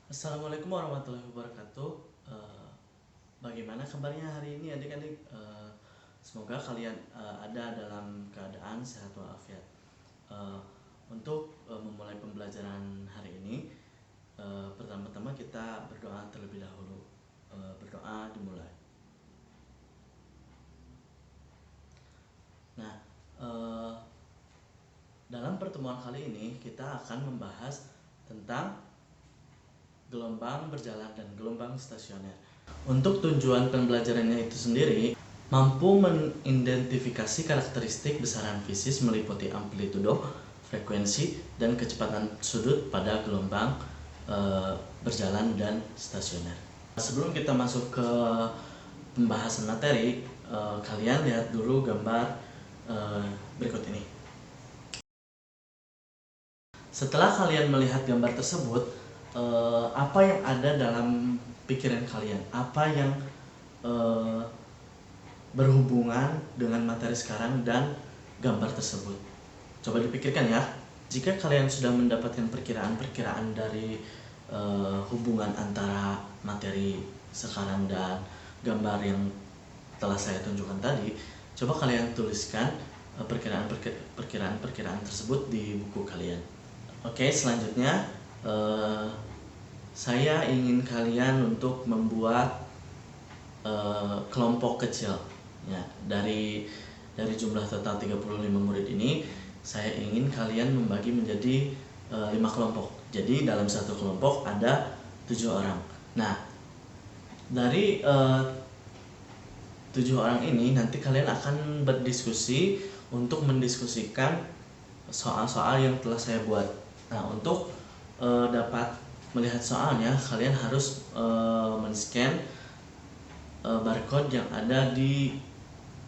Assalamualaikum warahmatullahi wabarakatuh. Bagaimana kabarnya hari ini adik-adik? Semoga kalian ada dalam keadaan sehat walafiat. Untuk memulai pembelajaran hari ini, pertama-tama kita berdoa terlebih dahulu. Berdoa dimulai. Nah, eh, dalam pertemuan kali ini kita akan membahas tentang gelombang berjalan dan gelombang stasioner. Untuk tujuan pembelajarannya itu sendiri, mampu mengidentifikasi karakteristik besaran fisis meliputi amplitudo, frekuensi, dan kecepatan sudut pada gelombang berjalan dan stasioner. Sebelum kita masuk ke pembahasan materi, kalian lihat dulu gambar berikut ini. Setelah kalian melihat gambar tersebut, apa yang ada dalam pikiran kalian? Apa yang berhubungan dengan materi sekarang dan gambar tersebut? Coba dipikirkan ya. Jika kalian sudah mendapatkan perkiraan-perkiraan dari hubungan antara materi sekarang dan gambar yang telah saya tunjukkan tadi, coba kalian tuliskan perkiraan-perkiraan tersebut di buku kalian. Oke, selanjutnya saya ingin kalian untuk membuat kelompok kecil ya. Dari jumlah total 35 murid ini, saya ingin kalian membagi menjadi 5 kelompok. Jadi dalam satu kelompok ada 7 orang. Nah, dari 7 orang ini nanti kalian akan berdiskusi untuk mendiskusikan soal-soal yang telah saya buat. Nah, untuk dapat melihat soalnya, kalian harus men-scan barcode yang ada di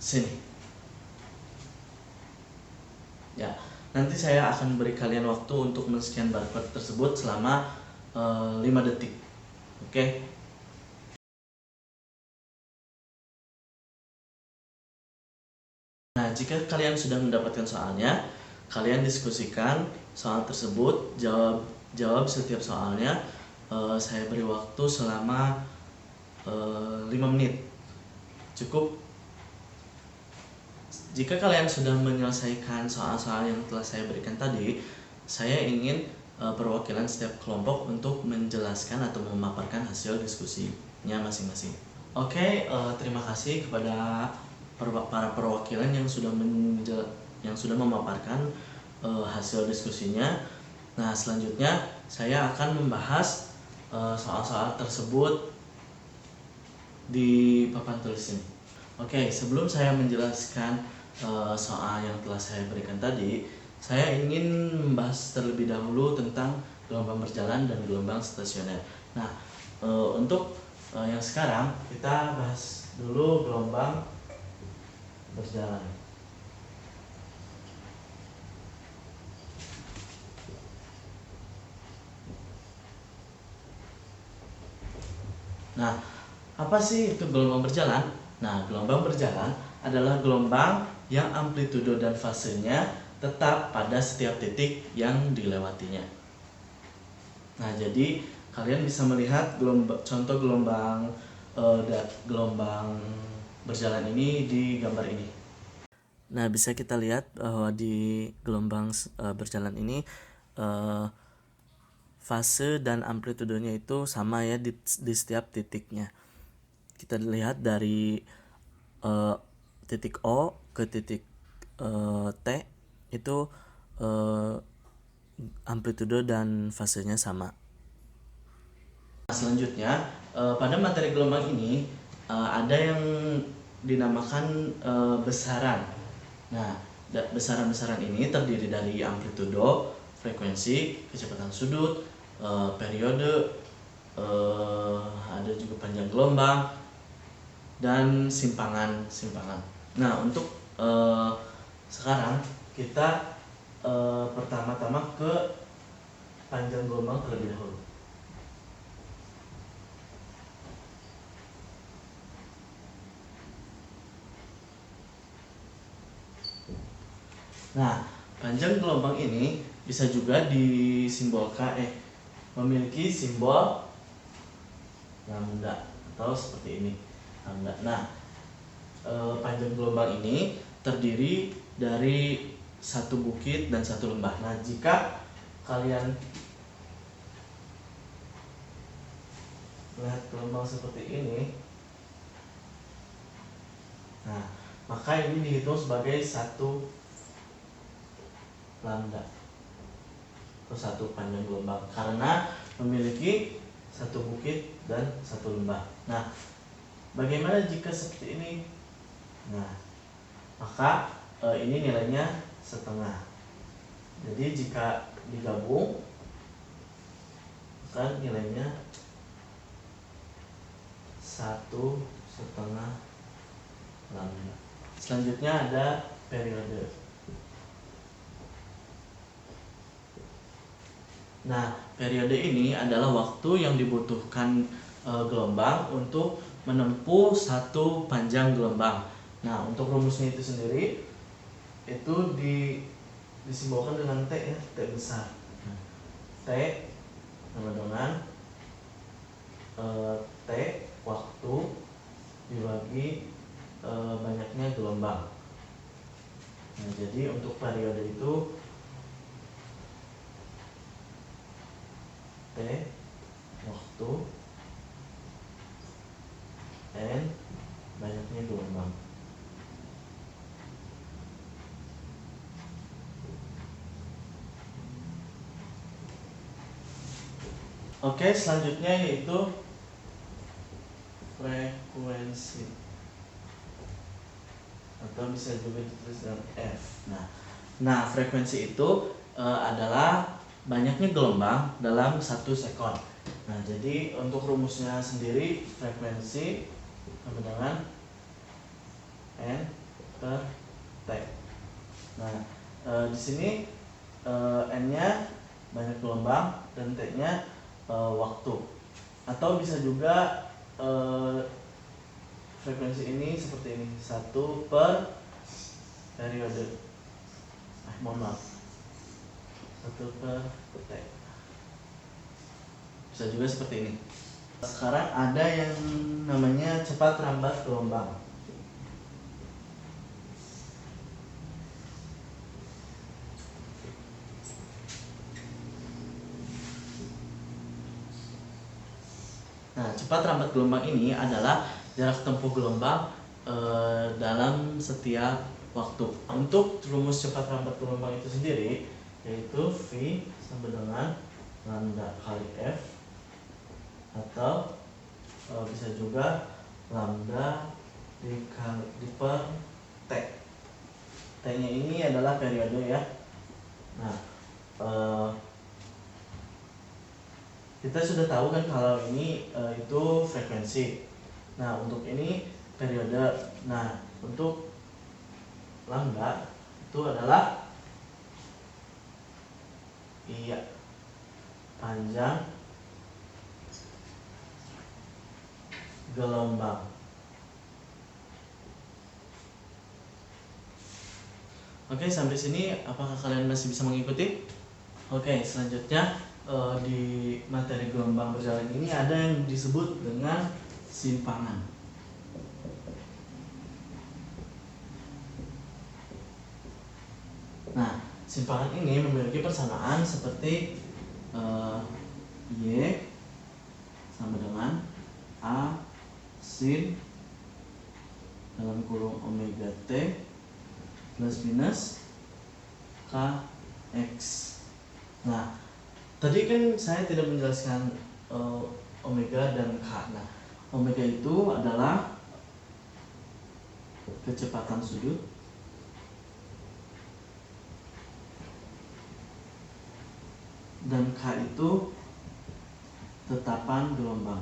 sini. Ya, nanti saya akan beri kalian waktu untuk men-scan barcode tersebut selama 5 detik. Oke? Nah, jika kalian sudah mendapatkan soalnya, kalian diskusikan soal tersebut, jawab setiap soalnya. Saya beri waktu selama 5 menit. Cukup. Jika kalian sudah menyelesaikan soal-soal yang telah saya berikan tadi, saya ingin perwakilan setiap kelompok untuk menjelaskan atau memaparkan hasil diskusinya masing-masing. Oke, terima kasih kepada para perwakilan yang sudah memaparkan hasil diskusinya. Nah, selanjutnya saya akan membahas soal-soal tersebut di papan tulis ini. Oke, sebelum saya menjelaskan soal yang telah saya berikan tadi, saya ingin membahas terlebih dahulu tentang gelombang berjalan dan gelombang stasioner. Nah, untuk yang sekarang kita bahas dulu gelombang berjalan. Nah, apa sih itu gelombang berjalan? Nah, gelombang berjalan adalah gelombang yang amplitudo dan fasenya tetap pada setiap titik yang dilewatinya. Nah, jadi kalian bisa melihat contoh gelombang berjalan ini di gambar ini. Nah, bisa kita lihat bahwa di gelombang berjalan ini fase dan amplitudonya itu sama ya di setiap titiknya. Kita lihat dari titik O ke titik T itu amplitudo dan fasenya sama. Selanjutnya, pada materi gelombang ini ada yang dinamakan besaran. Nah, besaran-besaran ini terdiri dari amplitudo, frekuensi, kecepatan sudut, periode, ada juga panjang gelombang, dan simpangan. Nah, untuk sekarang kita pertama-tama ke panjang gelombang terlebih dahulu. Nah, panjang gelombang ini bisa juga disimbolkan memiliki simbol lambda, atau seperti ini lambda. Nah, panjang gelombang ini terdiri dari satu bukit dan satu lembah. Nah, jika kalian melihat gelombang seperti ini, nah maka ini dihitung sebagai satu lambda atau satu panjang gelombang karena memiliki satu bukit dan satu lembah. Nah, bagaimana jika seperti ini? Nah, maka ini nilainya setengah. Jadi jika digabung, maka nilainya 1,5 lambda. Selanjutnya ada periode. Nah, periode ini adalah waktu yang dibutuhkan gelombang untuk menempuh satu panjang gelombang. Nah, untuk rumusnya itu sendiri itu disimbolkan dengan T ya, T besar. T sama dengan T waktu dibagi banyaknya gelombang. Nah, jadi untuk periode itu T waktu N banyaknya gelombang. Oke, selanjutnya yaitu frekuensi atau bisa juga ditulis dengan F. Nah, frekuensi itu adalah banyaknya gelombang dalam 1 sekon. Nah, jadi untuk rumusnya sendiri frekuensi sama dengan N per T. Nah, di sini N-nya banyak gelombang dan T-nya waktu. Atau bisa juga frekuensi ini seperti ini, 1 per periode. Mohon maaf. 1 per T. Bisa juga seperti ini. Sekarang ada yang namanya cepat rambat gelombang. Nah, cepat rambat gelombang ini adalah jarak tempuh gelombang dalam setiap waktu. Untuk rumus cepat rambat gelombang itu sendiri yaitu V sama dengan lambda kali F, atau bisa juga lambda dikali per T. T-nya ini adalah periode ya. Nah, kita sudah tahu kan kalau ini itu frekuensi. Nah, untuk ini periode. Nah, untuk lambda itu adalah panjang gelombang. Oke, sampai sini apakah kalian masih bisa mengikuti? Oke, selanjutnya di materi gelombang berjalan ini ada yang disebut dengan simpangan. Nah, simpangan ini memiliki persamaan seperti Y sama dengan A sin dalam kurung omega T plus minus Kx. Nah, tadi kan saya tidak menjelaskan omega dan K. Nah, omega itu adalah kecepatan sudut dan K itu tetapan gelombang.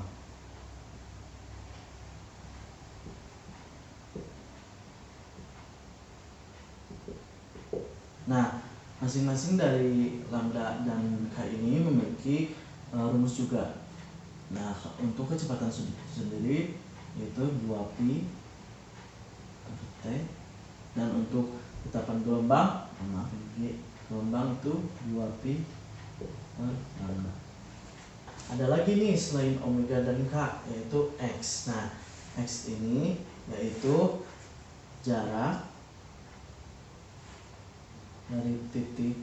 Nah, masing-masing dari lambda dan K ini memiliki rumus juga. Nah, untuk kecepatan sudut sendiri yaitu 2pi per T, dan untuk tetapan gelombang, gelombang itu 2pi per lambda. ada lagi nih selain omega dan K, yaitu X. Nah, X ini yaitu jarak dari titik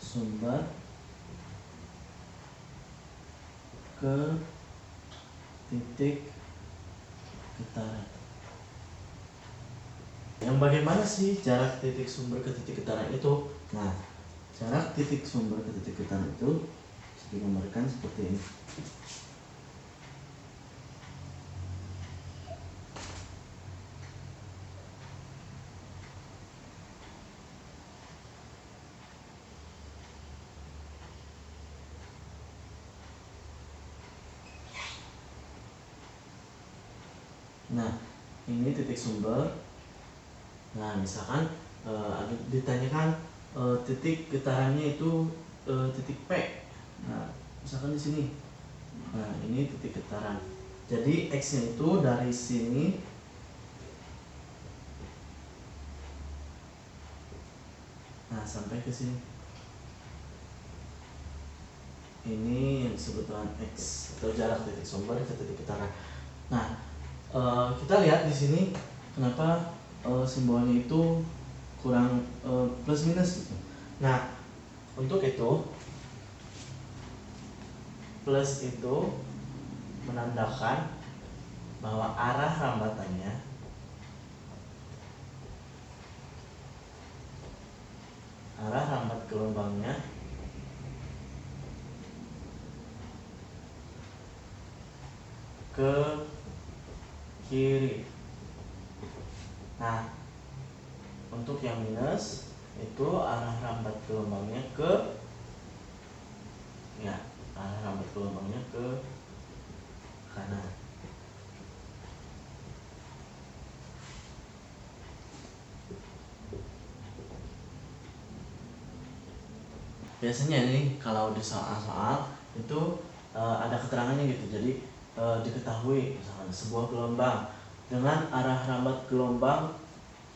sumber ke titik getaran. Yang bagaimana sih jarak titik sumber ke titik getaran itu? Nah, jarak titik sumber ke titik getaran itu bisa digambarkan seperti ini. Nah, ini titik sumber. Nah, misalkan ditanyakan titik getarannya itu titik P. Nah, misalkan di sini. Nah, ini titik getaran. Jadi X-nya itu dari sini sampai ke sini. Ini yang disebut dengan X atau jarak titik sumber ke titik getaran. Nah, kita lihat di sini kenapa simbolnya itu kurang plus minus gitu. Nah, untuk itu plus itu menandakan bahwa arah rambatannya arah rambat gelombangnya ke kiri. Nah, untuk yang minus itu arah rambat gelombangnya ke kanan. Biasanya nih kalau di soal-soal itu ada keterangannya gitu. Jadi diketahui misalkan sebuah gelombang dengan arah rambat gelombang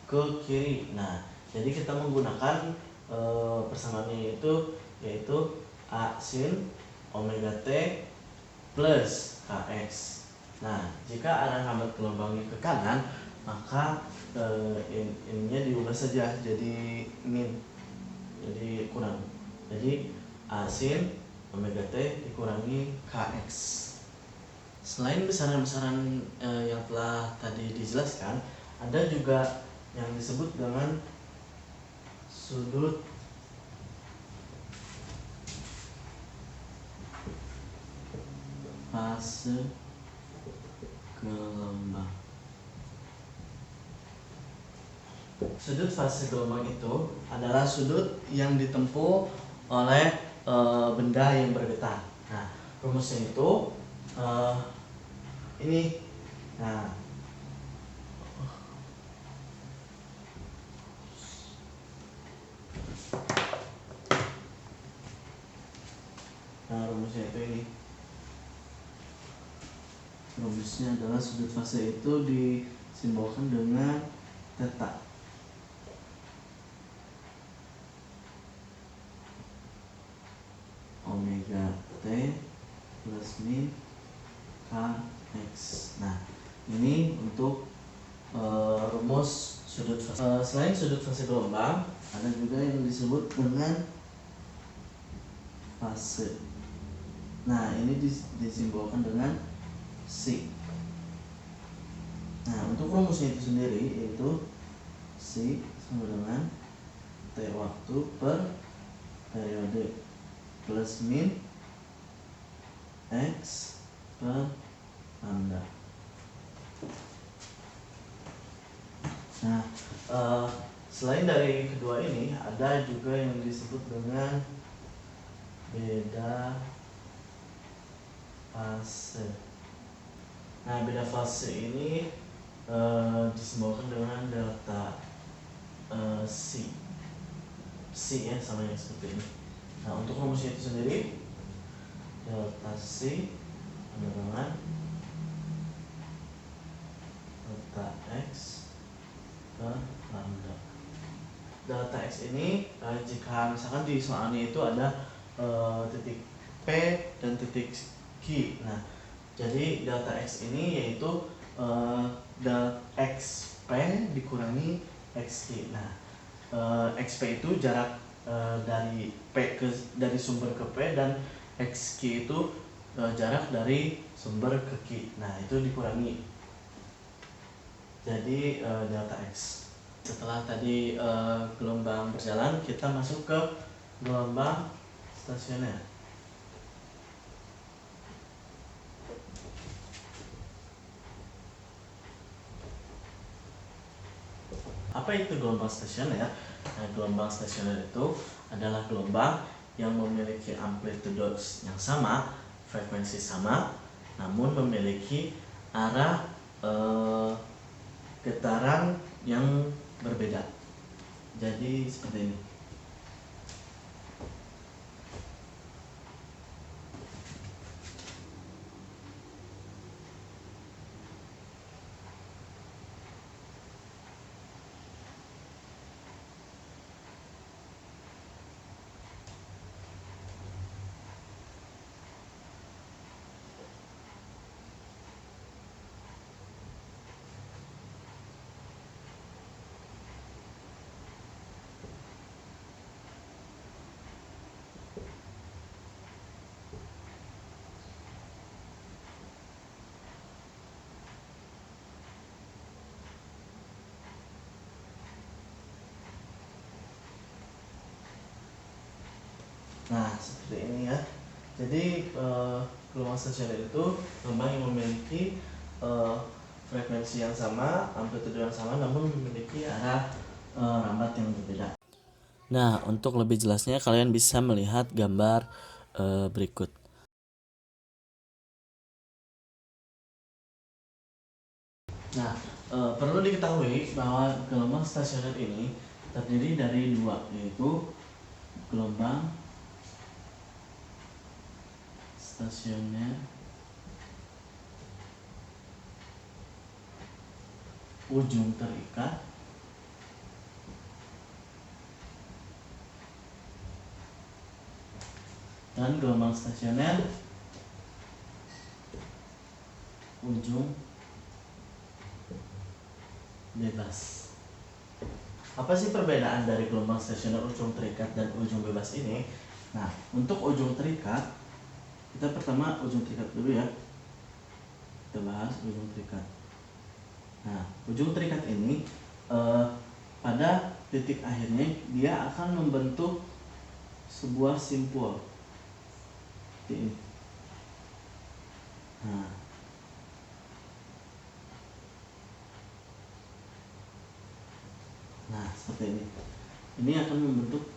ke kiri. Nah, jadi kita menggunakan persamaannya itu yaitu A sin omega T plus Kx. Nah, jika arah rambat gelombangnya ke kanan, maka ininya diubah saja jadi min, jadi kurang. Jadi A sin omega T dikurangi Kx. Selain besaran-besaran yang telah tadi dijelaskan, ada juga yang disebut dengan sudut fase gelombang. Sudut fase gelombang itu adalah sudut yang ditempuh oleh benda yang bergetar. Nah, rumusnya itu ini. Nah, rumusnya itu ini. Rumusnya adalah sudut fase itu disimbolkan dengan theta. Omega T plus min Kx. Nah, ini untuk rumus sudut fase. Selain sudut fase gelombang, ada juga yang disebut dengan fase. Nah, ini disimbolkan dengan psi. Nah, untuk rumusnya itu sendiri yaitu psi sama dengan T waktu per periode plus min X per lambda. Nah, selain dari kedua ini, ada juga yang disebut dengan beda fase. Nah, beda fase ini disimbolkan dengan delta psi. Psi ya, sama yang seperti ini. Nah, untuk rumusnya itu sendiri delta psi sama dengan delta x per lambda. Delta x ini jika misalkan di soalnya itu ada titik P dan titik Q. Nah, jadi delta X ini yaitu del XP dikurangi XQ. Nah, XP itu jarak dari dari sumber ke P, dan XQ itu jarak dari sumber ke Q. Nah, itu dikurangi. Jadi delta X. Setelah tadi gelombang berjalan, kita masuk ke gelombang stasioner. Apa itu gelombang stasioner? Nah, gelombang stasioner itu adalah gelombang yang memiliki amplitudo yang sama, frekuensi sama, namun memiliki arah getaran yang berbeda. Jadi seperti ini. Nah, seperti ini ya. Jadi gelombang stasioner itu gelombang yang memiliki frekuensi yang sama, amplitudo yang sama, namun memiliki arah rambat yang berbeda. Nah, untuk lebih jelasnya kalian bisa melihat gambar berikut. Nah, perlu diketahui bahwa gelombang stasioner ini terdiri dari dua, yaitu gelombang stasioner ujung terikat dan gelombang stasioner ujung bebas. Apa sih perbedaan dari gelombang stasioner ujung terikat dan ujung bebas ini? Nah, untuk ujung terikat, kita pertama ujung terikat dulu ya. Kita bahas ujung terikat. Nah, ujung terikat ini pada titik akhirnya dia akan membentuk sebuah simpul seperti ini. Nah, seperti ini. Ini akan membentuk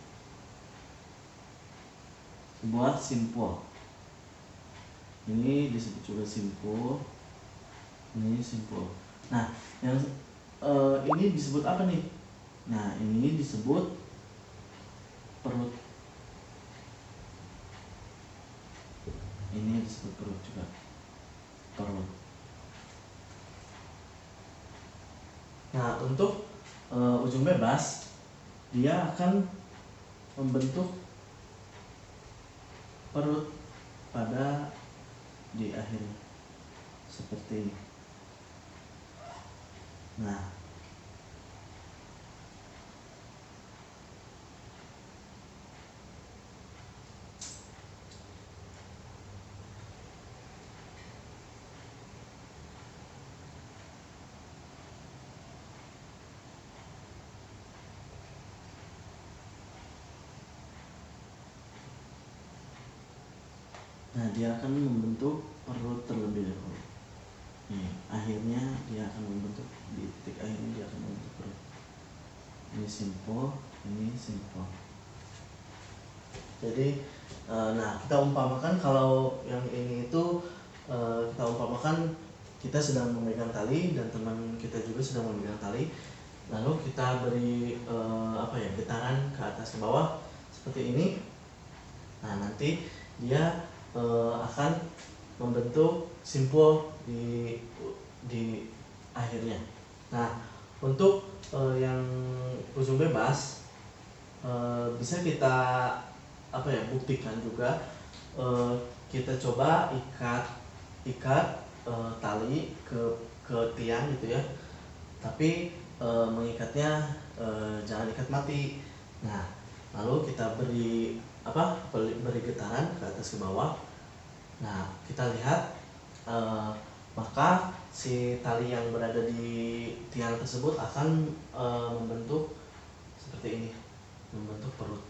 sebuah simpul. Ini disebut juga simpul. Ini simpul. Nah, yang ini disebut apa nih? Nah, ini disebut perut. Ini disebut perut juga. Perut. Nah, untuk ujung bebas, dia akan membentuk perut pada di akhir seperti ini. Nah, dia akan membentuk perut terlebih dahulu. Nih, akhirnya dia akan membentuk di titik akhirnya dia akan membentuk perut. Ini simpul, ini simpul. Jadi, nah kita umpamakan kalau yang ini itu kita umpamakan kita sedang memegang tali dan teman kita juga sedang memegang tali. Lalu kita beri getaran ke atas ke bawah seperti ini. Nah, nanti dia akan membentuk simpul di akhirnya. Nah, untuk yang ujung bebas bisa kita buktikan juga eh, kita coba ikat tali ke tiang gitu ya, tapi mengikatnya jangan ikat mati. Nah, lalu kita beri getaran ke atas ke bawah. Nah, kita lihat maka si tali yang berada di tiang tersebut akan membentuk seperti ini, membentuk perut.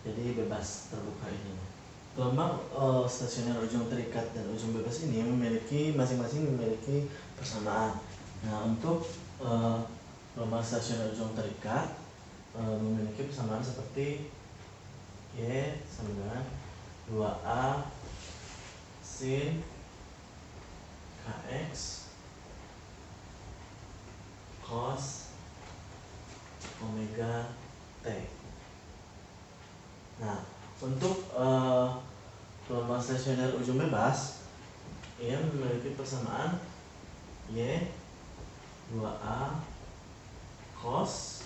Jadi bebas terbuka ini. Gelombang stasioner ujung terikat dan ujung bebas ini masing-masing memiliki persamaan. Nah, untuk gelombang stasioner ujung terikat memiliki persamaan seperti Y sama dengan 2A sin Kx cos omega T. Nah, untuk gelombang stasioner ujung bebas ia memiliki persamaan Y 2A cos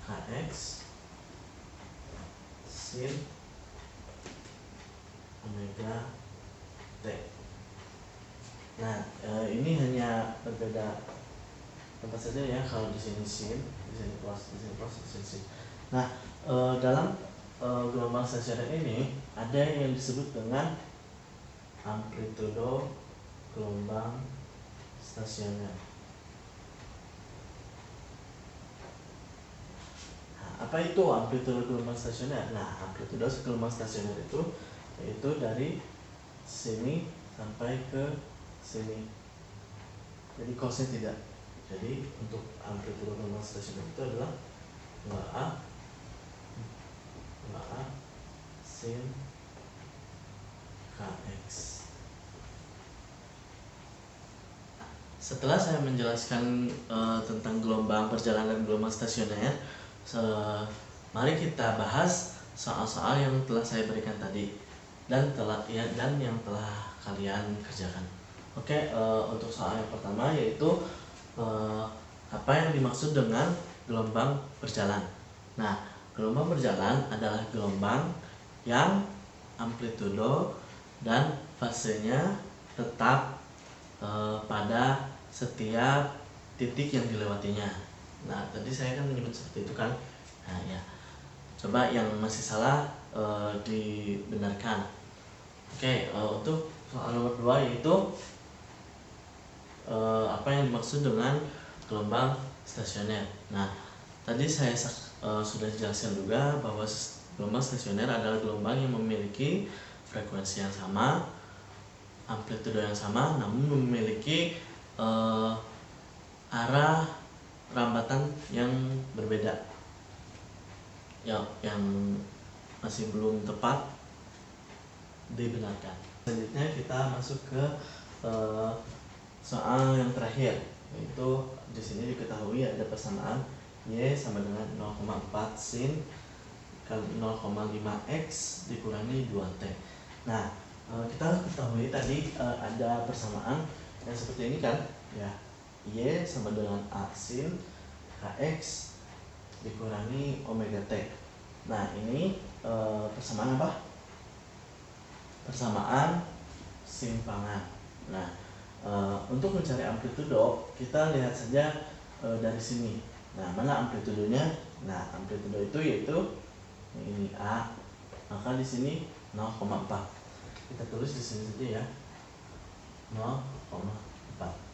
Kx sin omega T. Nah, ini hanya berbeda tempat saja ya. Kalau di sini sin, di sini cos, di sini sin. Nah, dalam gelombang stasioner ini ada yang disebut dengan amplitudo gelombang stasioner. Nah, apa itu amplitudo gelombang stasioner? Nah, amplitudo gelombang stasioner itu yaitu dari sini sampai ke sini. Jadi cosnya tidak. Jadi untuk amplitudo gelombang stasioner itu adalah 2A sin Kx. Setelah saya menjelaskan tentang gelombang berjalan dan gelombang stasioner, mari kita bahas soal-soal yang telah saya berikan tadi dan yang telah kalian kerjakan. Oke, untuk soal yang pertama yaitu apa yang dimaksud dengan gelombang berjalan. Nah, gelombang berjalan adalah gelombang yang amplitudo dan fasenya tetap pada setiap titik yang dilewatinya. Nah, tadi saya kan menyebut seperti itu kan. Nah, ya. Coba yang masih salah dibenarkan. Oke, untuk soal nomor 2 yaitu apa yang dimaksud dengan gelombang stasioner. Nah, tadi saya sudah jelaskan juga bahwa gelombang stasioner adalah gelombang yang memiliki frekuensi yang sama, amplitudo yang sama, namun memiliki arah rambatan yang berbeda. Ya, yang masih belum tepat dibenarkan. Selanjutnya kita masuk ke soal yang terakhir, yaitu di sini diketahui ada persamaan Y sama dengan 0,4 sin kali 0,5x dikurangi 2t. Nah, kita ketahui tadi ada persamaan yang seperti ini kan, ya. Y sama dengan A sin Kx dikurangi omega T. Nah, ini persamaan apa? Persamaan simpangan. Nah, untuk mencari amplitudo, kita lihat saja dari sini. Nah, mana amplitudonya? Nah, amplitudo itu yaitu ini A. Maka di sini 0,4. Kita tulis di sini saja ya. 0,4.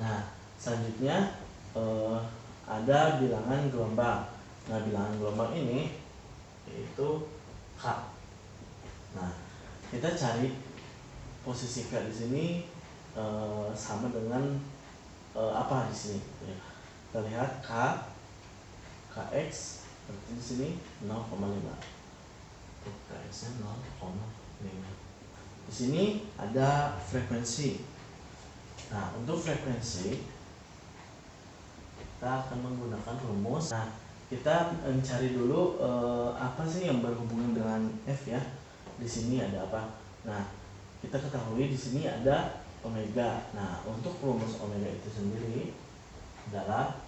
Nah, selanjutnya ada bilangan gelombang. Nah, bilangan gelombang ini yaitu K. Nah, kita cari posisi K di sini sama dengan apa di sini? Kita lihat Kx berarti di sini 0,5. Kx-nya 0,5. Di sini ada frekuensi. Nah, untuk frekuensi kita akan menggunakan rumus. Nah, kita mencari dulu apa sih yang berhubungan dengan F ya. Di sini ada apa? Nah, kita ketahui di sini ada omega. Nah, untuk rumus omega itu sendiri adalah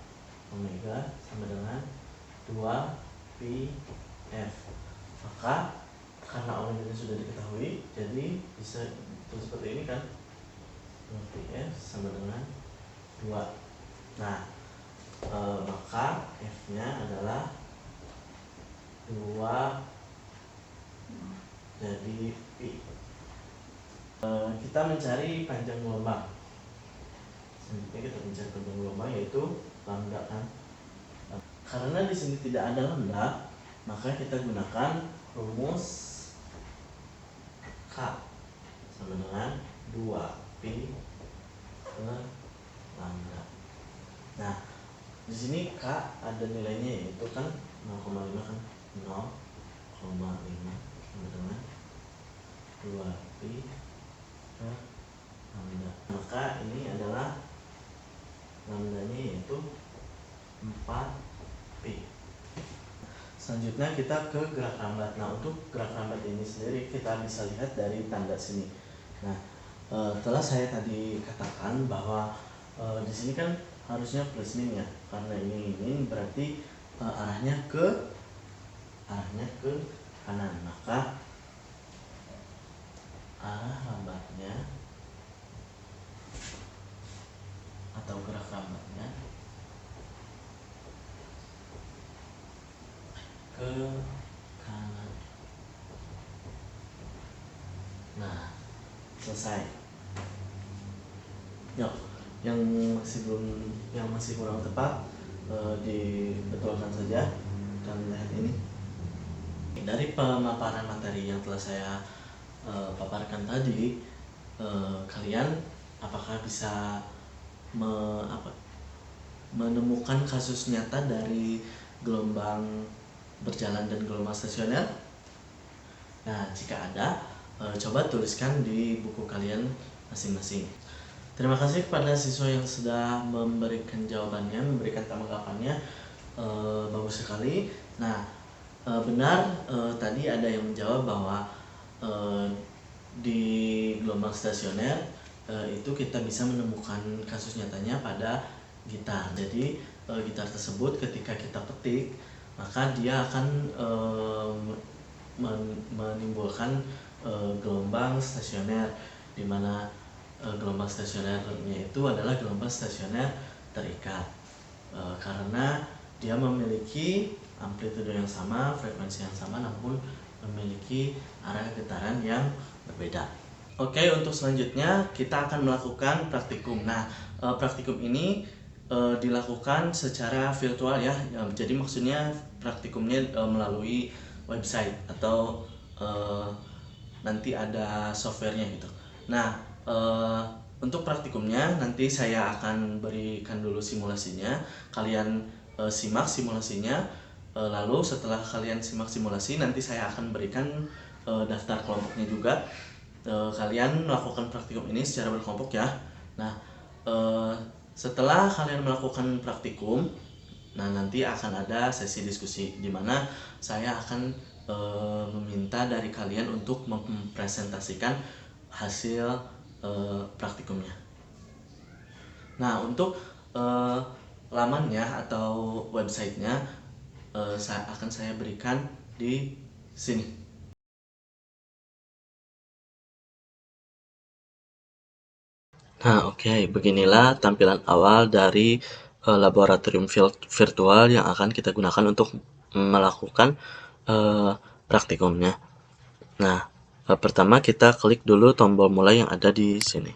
omega sama dengan 2 pi F. Maka karena omeganya sudah diketahui, jadi bisa tulis seperti ini kan, berarti F sama dengan 2. Nah, maka F-nya adalah 2 jadi Pi. Kita mencari panjang gelombang. Selanjutnya kita mencari panjang gelombang, yaitu lambda kan. Karena di sini tidak ada lambda, maka kita gunakan rumus K sama dengan 2Pi per lambda. Nah, di sini K ada nilainya, yaitu kan 0,5 kan, 0,5 sama dengan 2Pi per lambda. Maka ini adalah lambdanya, yaitu 4Pi. Selanjutnya kita ke gerak rambat. Nah, untuk gerak rambat ini sendiri kita bisa lihat dari tanda sini. Nah, telah saya tadi katakan bahwa di sini kan harusnya plus min ya, karena ini berarti arahnya ke kanan. Maka arah rambatnya atau gerak rambatnya ke kanan. Nah, selesai. Yuk, yang masih kurang tepat dibetulkan saja. Kita melihat ini dari pemaparan materi yang telah saya paparkan tadi. Kalian apakah bisa menemukan kasus nyata dari gelombang berjalan dan gelombang stasioner? Nah, jika ada, coba tuliskan di buku kalian masing-masing. Terima kasih kepada siswa yang sudah memberikan jawabannya, memberikan tanggapannya. Bagus sekali. Nah, benar, tadi ada yang menjawab bahwa di gelombang stasioner itu kita bisa menemukan kasus nyatanya pada gitar. Jadi gitar tersebut ketika kita petik, maka dia akan menimbulkan gelombang stasioner, di mana gelombang stasionernya itu adalah gelombang stasioner terikat, karena dia memiliki amplitude yang sama, frekuensi yang sama, namun memiliki arah getaran yang berbeda. Oke, untuk selanjutnya kita akan melakukan praktikum. Nah, praktikum ini dilakukan secara virtual ya. Jadi maksudnya praktikumnya melalui website atau nanti ada softwarenya gitu. Nah, untuk praktikumnya nanti saya akan berikan dulu simulasinya. Kalian simak simulasinya. Lalu setelah kalian simak simulasi, nanti saya akan berikan daftar kelompoknya juga. Kalian melakukan praktikum ini secara berkelompok ya. Nah, setelah kalian melakukan praktikum, nah nanti akan ada sesi diskusi di mana saya akan meminta dari kalian untuk mempresentasikan hasil praktikumnya. Nah, untuk lamannya atau websitenya akan saya berikan di sini. Nah, oke, beginilah tampilan awal dari laboratorium virtual yang akan kita gunakan untuk melakukan praktikumnya. Nah, pertama kita klik dulu tombol mulai yang ada di sini.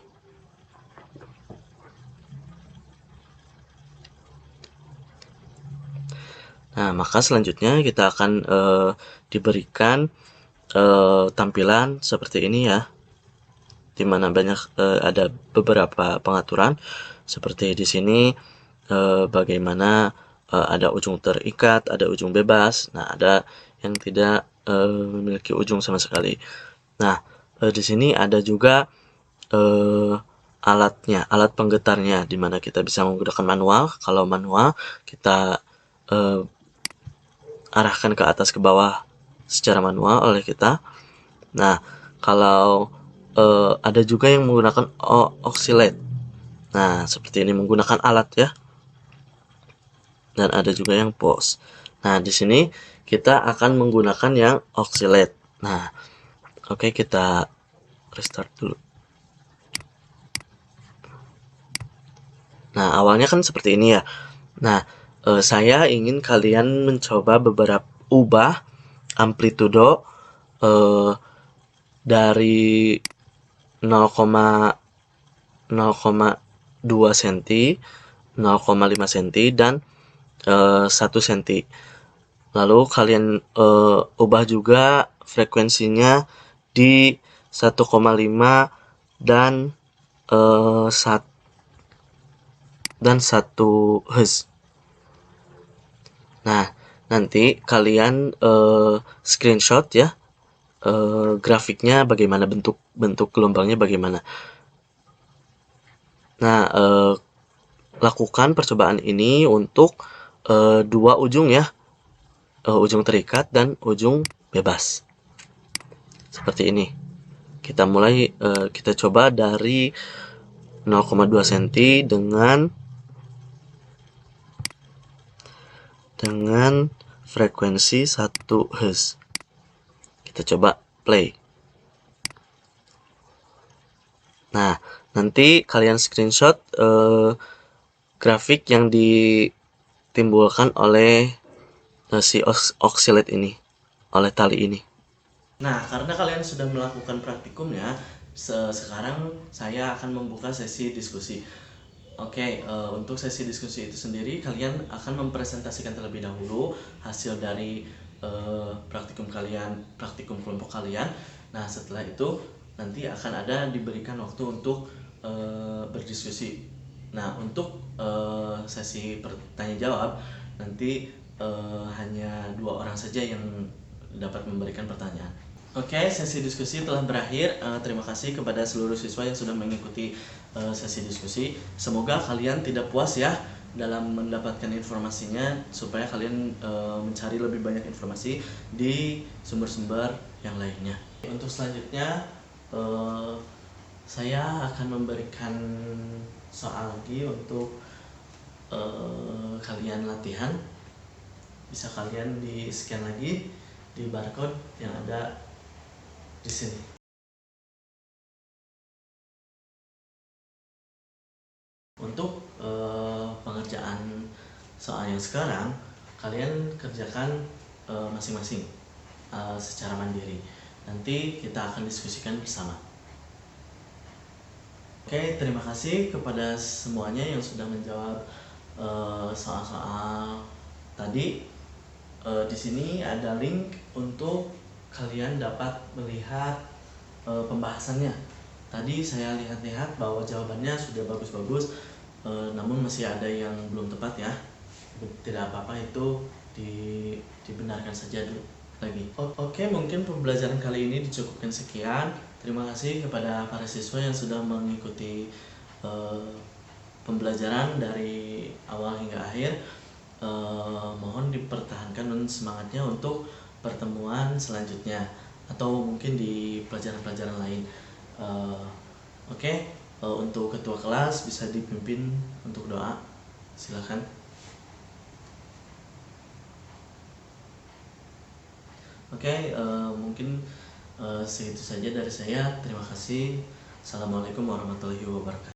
Nah, maka selanjutnya kita akan diberikan tampilan seperti ini ya, dimana banyak ada beberapa pengaturan seperti di sini, bagaimana ada ujung terikat, ada ujung bebas. Nah, ada yang tidak memiliki ujung sama sekali. Nah, di sini ada juga alatnya, alat penggetarnya, dimana kita bisa menggunakan manual. Kalau manual kita arahkan ke atas ke bawah secara manual oleh kita. Nah, kalau ada juga yang menggunakan oscillate. Nah, seperti ini menggunakan alat ya. Dan ada juga yang pause. Nah, di sini kita akan menggunakan yang oscillate. Nah, oke, kita restart dulu. Nah, awalnya kan seperti ini ya. Nah, saya ingin kalian mencoba ubah amplitudo dari 0,2 cm, 0,5 cm, dan 1 cm. Lalu kalian ubah juga frekuensinya di 1,5 dan 1 Hz. Nah, nanti kalian screenshot ya grafiknya bagaimana, bentuk gelombangnya bagaimana. Nah, lakukan percobaan ini untuk dua ujung ya, ujung terikat dan ujung bebas. Seperti ini. Kita mulai, kita coba dari 0,2 cm dengan frekuensi 1 Hz. Kita coba play. Nah, nanti kalian screenshot grafik yang ditimbulkan oleh si oscillate ini, oleh tali ini. Nah, karena kalian sudah melakukan praktikumnya, sekarang saya akan membuka sesi diskusi. Oke, untuk sesi diskusi itu sendiri, kalian akan mempresentasikan terlebih dahulu hasil dari praktikum kelompok kalian. Nah, setelah itu nanti akan ada diberikan waktu untuk berdiskusi. Nah, untuk sesi bertanya jawab nanti hanya 2 orang saja yang dapat memberikan pertanyaan. Oke, sesi diskusi telah berakhir. Terima kasih kepada seluruh siswa yang sudah mengikuti sesi diskusi. Semoga kalian tidak puas ya dalam mendapatkan informasinya, supaya kalian mencari lebih banyak informasi di sumber-sumber yang lainnya. Untuk selanjutnya, saya akan memberikan soal lagi untuk kalian latihan. Bisa kalian di-scan lagi di barcode yang ada di sini. Untuk pengerjaan soal yang sekarang, kalian kerjakan masing-masing secara mandiri. Nanti kita akan diskusikan bersama. Oke, terima kasih kepada semuanya yang sudah menjawab soal-soal tadi. Di sini ada link untuk kalian dapat melihat pembahasannya. Tadi saya lihat-lihat bahwa jawabannya sudah bagus-bagus, namun masih ada yang belum tepat ya. Tidak apa-apa, itu dibenarkan saja dulu lagi. Oke, mungkin pembelajaran kali ini dicukupkan sekian. Terima kasih kepada para siswa yang sudah mengikuti pembelajaran dari awal hingga akhir. Mohon dipertahankan semangatnya untuk pertemuan selanjutnya atau mungkin di pelajaran-pelajaran lain. Oke, untuk ketua kelas bisa dipimpin untuk doa, silakan. Oke, mungkin segitu saja dari saya. Terima kasih. Assalamualaikum warahmatullahi wabarakatuh.